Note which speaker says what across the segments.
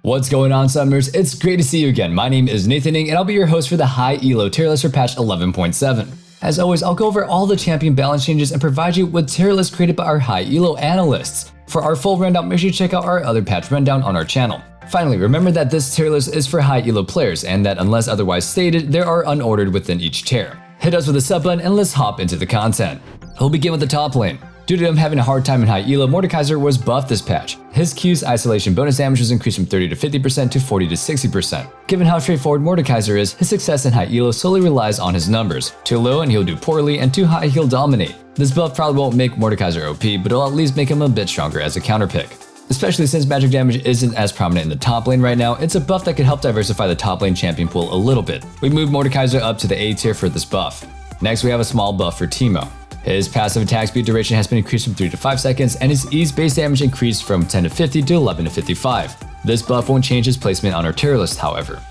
Speaker 1: What's going on, Summoners? It's great to see you again. My name is Nathan Ng, and I'll be your host for the high ELO tier list for patch 11.7. As always, I'll go over all the champion balance changes and provide you with tier lists created by our high ELO analysts. For our full rundown, make sure you check out our other patch rundown on our channel. Finally, remember that this tier list is for high ELO players, and that unless otherwise stated, there are unordered within each tier. Hit us with a sub button and let's hop into the content. We'll begin with the top lane. Due to him having a hard time in high ELO, Kaiser was buffed this patch. His Q's isolation bonus damage was increased from 30 to 50% to 40 to 60%. Given how straightforward Kaiser is, his success in high ELO solely relies on his numbers. Too low and he'll do poorly, and too high he'll dominate. This buff probably won't make Kaiser OP, but it'll at least make him a bit stronger as a counter pick. Especially since magic damage isn't as prominent in the top lane right now, it's a buff that could help diversify the top lane champion pool a little bit. We move Kaiser up to the A tier for this buff. Next, we have a small buff for Teemo. His passive attack speed duration has been increased from 3 to 5 seconds, and his ease base damage increased from 10 to 50 to 11 to 55. This buff won't change his placement on our tier list, however.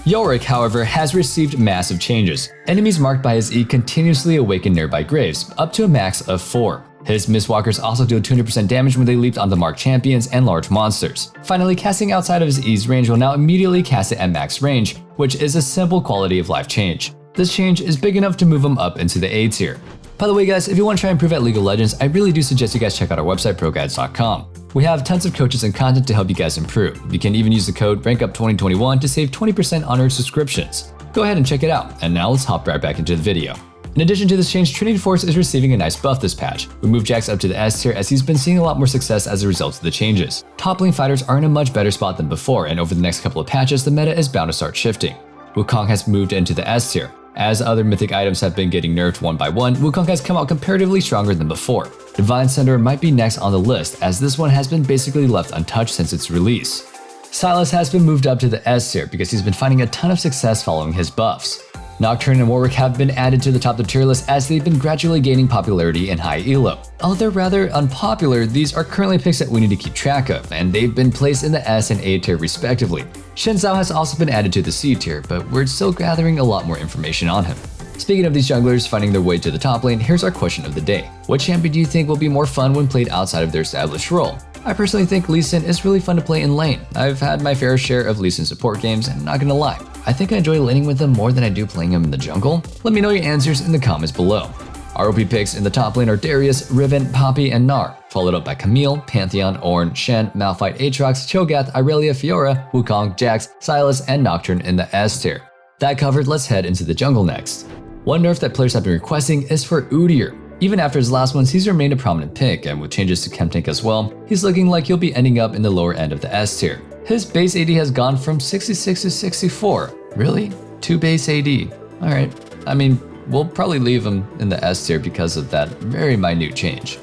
Speaker 1: Yorick, however, has received massive changes. Enemies marked by his E continuously awaken nearby graves, up to a max of 4. His Mistwalkers also deal 200% damage when they leap onto marked champions and large monsters. Finally, casting outside of his E's range will now immediately cast it at max range, which is a simple quality of life change. This change is big enough to move him up into the A tier. By the way guys, if you want to try and improve at League of Legends, I really do suggest you guys check out our website ProGuides.com. We have tons of coaches and content to help you guys improve. You can even use the code RANKUP2021 to save 20% on our subscriptions. Go ahead and check it out, and now let's hop right back into the video. In addition to this change, Trinity Force is receiving a nice buff this patch. We moved Jax up to the S tier as he's been seeing a lot more success as a result of the changes. Top lane fighters are in a much better spot than before, and over the next couple of patches, the meta is bound to start shifting. Wukong has moved into the S tier. As other mythic items have been getting nerfed one by one, Wukong has come out comparatively stronger than before. Divine Syndra might be next on the list, as this one has been basically left untouched since its release. Sylas has been moved up to the S tier because he's been finding a ton of success following his buffs. Nocturne and Warwick have been added to the top of the tier list as they've been gradually gaining popularity in high ELO. Although they're rather unpopular, these are currently picks that we need to keep track of, and they've been placed in the S and A tier respectively. Shen Zhao has also been added to the C tier, but we're still gathering a lot more information on him. Speaking of these junglers finding their way to the top lane, here's our question of the day. What champion do you think will be more fun when played outside of their established role? I personally think Lee Sin is really fun to play in lane. I've had my fair share of Lee Sin support games, and not gonna lie, I think I enjoy laning with him more than I do playing him in the jungle. Let me know your answers in the comments below. Our OP picks in the top lane are Darius, Riven, Poppy, and Gnar, followed up by Camille, Pantheon, Ornn, Shen, Malphite, Aatrox, Cho'Gath, Irelia, Fiora, Wukong, Jax, Sylas, and Nocturne in the S tier. That covered, let's head into the jungle next. One nerf that players have been requesting is for Udyr. Even after his last ones, he's remained a prominent pick, and with changes to Chemtank as well, he's looking like he'll be ending up in the lower end of the S tier. His base AD has gone from 66 to 64. Really? 2 base AD. Alright, I mean, we'll probably leave him in the S tier because of that very minute change.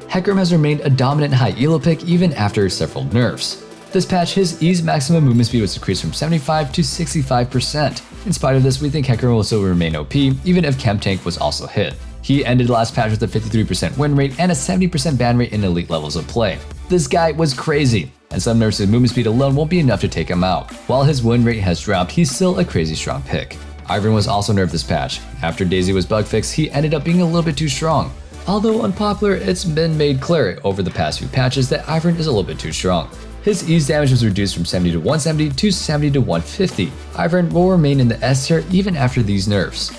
Speaker 1: Hecarim has remained a dominant high ELO pick even after several nerfs. This patch, his E's maximum movement speed was decreased from 75 to 65%. In spite of this, we think Hecarim will still remain OP, even if Chemtank was also hit. He ended last patch with a 53% win rate and a 70% ban rate in elite levels of play. This guy was crazy, and some nerfs his movement speed alone won't be enough to take him out. While his win rate has dropped, he's still a crazy strong pick. Ivern was also nerfed this patch. After Daisy was bug fixed, he ended up being a little bit too strong. Although unpopular, it's been made clear over the past few patches that Ivern is a little bit too strong. His E's damage was reduced from 70 to 170 to 70 to 150. Ivern will remain in the S tier even after these nerfs.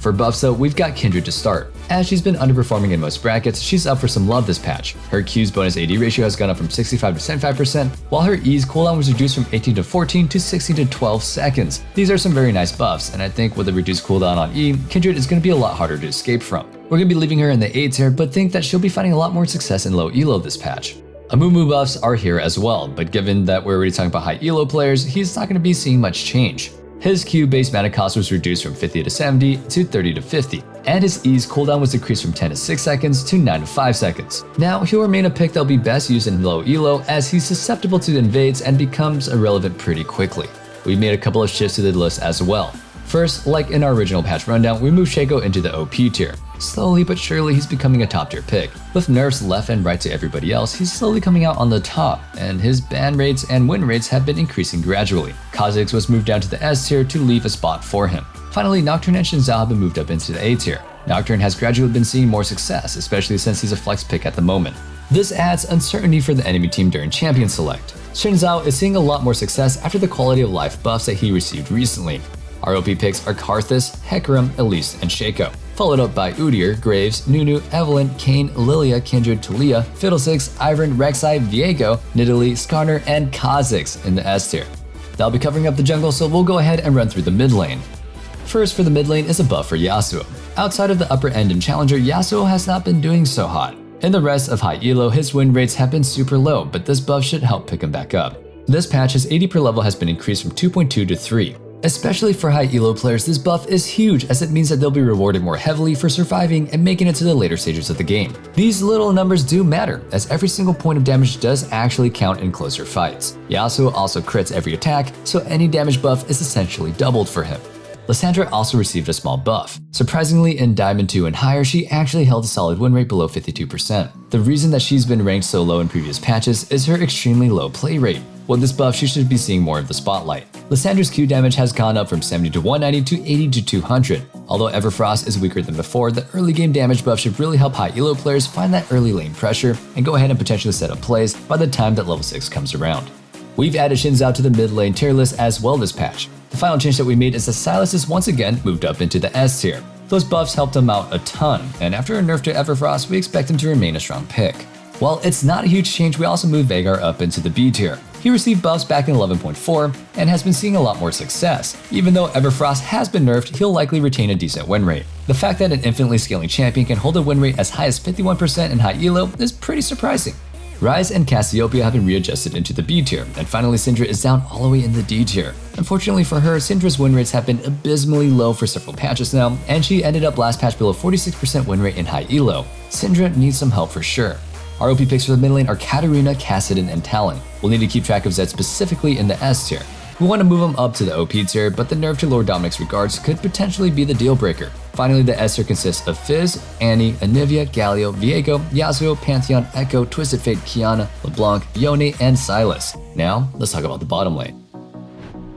Speaker 1: For buffs though, we've got Kindred to start. As she's been underperforming in most brackets, she's up for some love this patch. Her Q's bonus AD ratio has gone up from 65 to 75%, while her E's cooldown was reduced from 18 to 14 to 16 to 12 seconds. These are some very nice buffs, and I think with a reduced cooldown on E, Kindred is going to be a lot harder to escape from. We're going to be leaving her in the A tier, but think that she'll be finding a lot more success in low ELO this patch. Amumu buffs are here as well, but given that we're already talking about high ELO players, he's not going to be seeing much change. His Q base mana cost was reduced from 50 to 70 to 30 to 50, and his E's cooldown was decreased from 10 to 6 seconds to 9 to 5 seconds. Now, he'll remain a pick that'll be best used in low ELO as he's susceptible to invades and becomes irrelevant pretty quickly. We've made a couple of shifts to the list as well. First, like in our original patch rundown, we moved Shaco into the OP tier. Slowly but surely, he's becoming a top tier pick. With nerfs left and right to everybody else, he's slowly coming out on the top, and his ban rates and win rates have been increasing gradually. Kha'Zix was moved down to the S tier to leave a spot for him. Finally, Nocturne and Shen Zhao have been moved up into the A tier. Nocturne has gradually been seeing more success, especially since he's a flex pick at the moment. This adds uncertainty for the enemy team during Champion Select. Xin Zhao is seeing a lot more success after the quality of life buffs that he received recently. Our OP picks are Karthus, Hecarim, Elise, and Shaco, followed up by Udyr, Graves, Nunu, Evelynn, Kayn, Lilia, Kindred, Talia, Fiddlesticks, Ivern, Rek'Sai, Viego, Nidalee, Skarner, and Kha'Zix in the S tier. They'll be covering up the jungle, so we'll go ahead and run through the mid lane. First for the mid lane is a buff for Yasuo. Outside of the upper end in Challenger, Yasuo has not been doing so hot. In the rest of high elo, his win rates have been super low, but this buff should help pick him back up. This patch, his AD per level has been increased from 2.2 to 3. Especially for high elo players, this buff is huge as it means that they'll be rewarded more heavily for surviving and making it to the later stages of the game. These little numbers do matter, as every single point of damage does actually count in closer fights. Yasuo also crits every attack, so any damage buff is essentially doubled for him. Lissandra also received a small buff. Surprisingly, in Diamond 2 and higher, she actually held a solid win rate below 52%. The reason that she's been ranked so low in previous patches is her extremely low play rate. With this buff, she should be seeing more of the spotlight. Lissandra's Q damage has gone up from 70 to 190 to 80 to 200. Although Everfrost is weaker than before, the early game damage buff should really help high elo players find that early lane pressure and go ahead and potentially set up plays by the time that level 6 comes around. We've added Xin Zhao to the mid lane tier list as well this patch. The final change that we made is that Sylas is once again moved up into the S tier. Those buffs helped him out a ton, and after a nerf to Everfrost, we expect him to remain a strong pick. While it's not a huge change, we also moved Veigar up into the B tier. He received buffs back in 11.4 and has been seeing a lot more success. Even though Everfrost has been nerfed, he'll likely retain a decent win rate. The fact that an infinitely scaling champion can hold a win rate as high as 51% in high elo is pretty surprising. Ryze and Cassiopeia have been readjusted into the B tier, and finally Syndra is down all the way in the D tier. Unfortunately for her, Syndra's win rates have been abysmally low for several patches now, and she ended up last patch below 46% win rate in high elo. Syndra needs some help for sure. Our OP picks for the mid lane are Katarina, Kassadin, and Talon. We'll need to keep track of Zed specifically in the S tier. We want to move him up to the OP tier, but the nerf to Lord Dominic's regards could potentially be the deal breaker. Finally, the S tier consists of Fizz, Annie, Anivia, Galio, Viego, Yasuo, Pantheon, Echo, Twisted Fate, Kiana, LeBlanc, Yone, and Sylas. Now, let's talk about the bottom lane.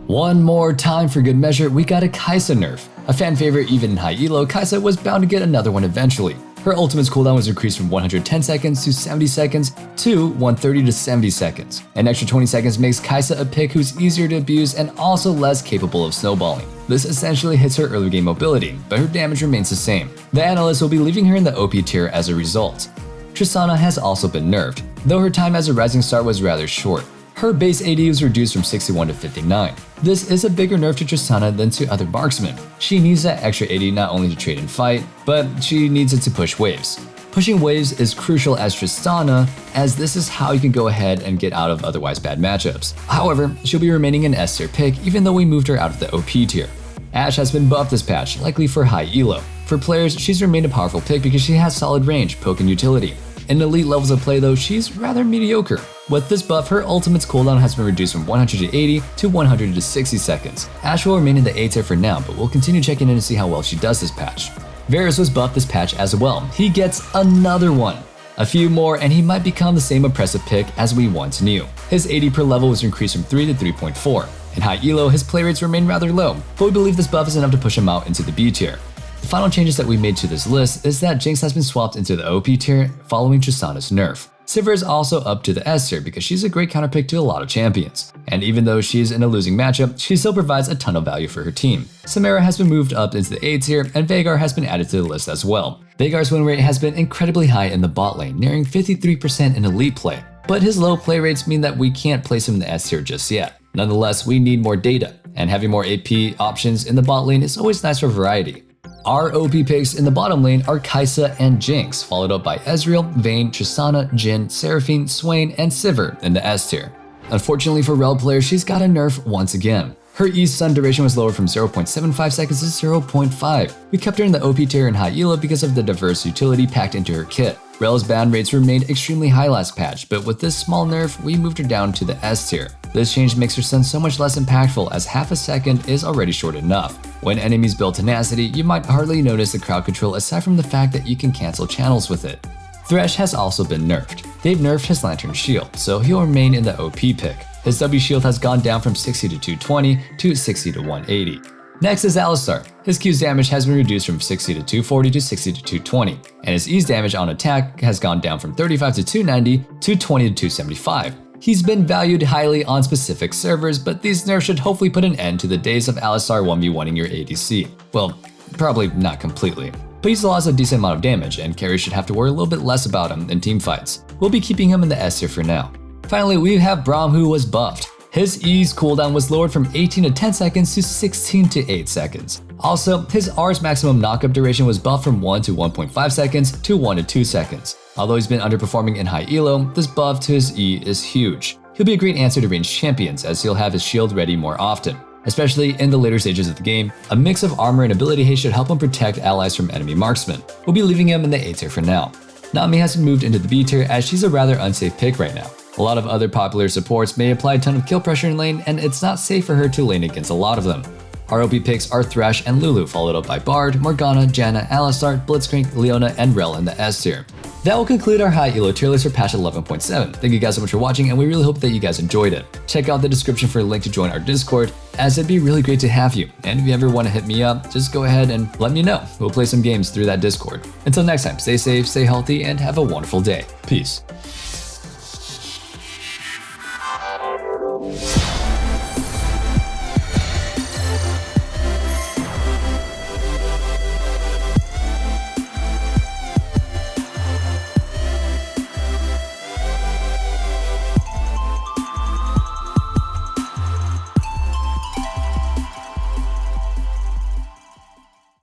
Speaker 1: One more time for good measure, we got a Kaiser nerf. A fan favorite even in high elo, Kaiser was bound to get another one eventually. Her ultimate's cooldown was increased from 110 seconds to 70 seconds to 130 to 70 seconds. An extra 20 seconds makes Kaiser a pick who's easier to abuse and also less capable of snowballing. This essentially hits her early game mobility, but her damage remains the same. The analysts will be leaving her in the OP tier as a result. Tristana has also been nerfed, though her time as a rising star was rather short. Her base AD was reduced from 61 to 59. This is a bigger nerf to Tristana than to other marksmen. She needs that extra AD not only to trade and fight, but she needs it to push waves. Pushing waves is crucial as Tristana, as this is how you can go ahead and get out of otherwise bad matchups. However, she'll be remaining an S tier pick even though we moved her out of the OP tier. Ashe has been buffed this patch, likely for high elo. For players, she's remained a powerful pick because she has solid range, poke, and utility. In elite levels of play though, she's rather mediocre. With this buff, her ultimate's cooldown has been reduced from 100 to 80 to 100 to 60 seconds. Ashe will remain in the A tier for now, but we'll continue checking in to see how well she does this patch. Varus was buffed this patch as well. He gets another one. A few more and he might become the same oppressive pick as we once knew. His AD per level was increased from 3 to 3.4. In high elo, his play rates remain rather low, but we believe this buff is enough to push him out into the B tier. The final changes that we made to this list is that Jinx has been swapped into the OP tier following Tristana's nerf. Sivir is also up to the S tier because she's a great counterpick to a lot of champions. And even though she's in a losing matchup, she still provides a ton of value for her team. Samara has been moved up into the A tier and Veigar has been added to the list as well. Veigar's win rate has been incredibly high in the bot lane, nearing 53% in elite play. But his low play rates mean that we can't place him in the S tier just yet. Nonetheless, we need more data, and having more AP options in the bot lane is always nice for variety. Our OP picks in the bottom lane are Kai'Sa and Jinx, followed up by Ezreal, Vayne, Tristana, Jhin, Seraphine, Swain, and Sivir in the S tier. Unfortunately for Rel players, she's got a nerf once again. Her E-stun duration was lowered from 0.75 seconds to 0.5. We kept her in the OP tier in high elo because of the diverse utility packed into her kit. Rel's ban rates remained extremely high last patch, but with this small nerf, we moved her down to the S tier. This change makes her stun so much less impactful as half a second is already short enough. When enemies build tenacity, you might hardly notice the crowd control aside from the fact that you can cancel channels with it. Thresh has also been nerfed. They've nerfed his Lantern Shield, so he'll remain in the OP pick. His W shield has gone down from 60 to 220 to 60 to 180. Next is Alistar. His Q's damage has been reduced from 60 to 240 to 60 to 220, and his E's damage on attack has gone down from 35 to 290 to 20 to 275. He's been valued highly on specific servers, but these nerfs should hopefully put an end to the days of Alistar 1v1ing your ADC. Well, probably not completely. But he still has a decent amount of damage, and carries should have to worry a little bit less about him in team fights. We'll be keeping him in the S tier for now. Finally, we have Braum, who was buffed. His E's cooldown was lowered from 18 to 10 seconds to 16 to 8 seconds. Also, his R's maximum knockup duration was buffed from 1 to 1.5 seconds to 1 to 2 seconds. Although he's been underperforming in high elo, this buff to his E is huge. He'll be a great answer to ranged champions, as he'll have his shield ready more often. Especially in the later stages of the game, a mix of armor and ability haste should help him protect allies from enemy marksmen. We'll be leaving him in the A tier for now. Nami has moved into the B tier as she's a rather unsafe pick right now. A lot of other popular supports may apply a ton of kill pressure in lane, and it's not safe for her to lane against a lot of them. Our OP picks are Thresh and Lulu, followed up by Bard, Morgana, Janna, Alistar, Blitzcrank, Leona, and Rell in the S tier. That will conclude our high elo tier list for patch 11.7. Thank you guys so much for watching, and we really hope that you guys enjoyed it. Check out the description for a link to join our Discord, as it'd be really great to have you. And if you ever want to hit me up, just go ahead and let me know. We'll play some games through that Discord. Until next time, stay safe, stay healthy, and have a wonderful day. Peace.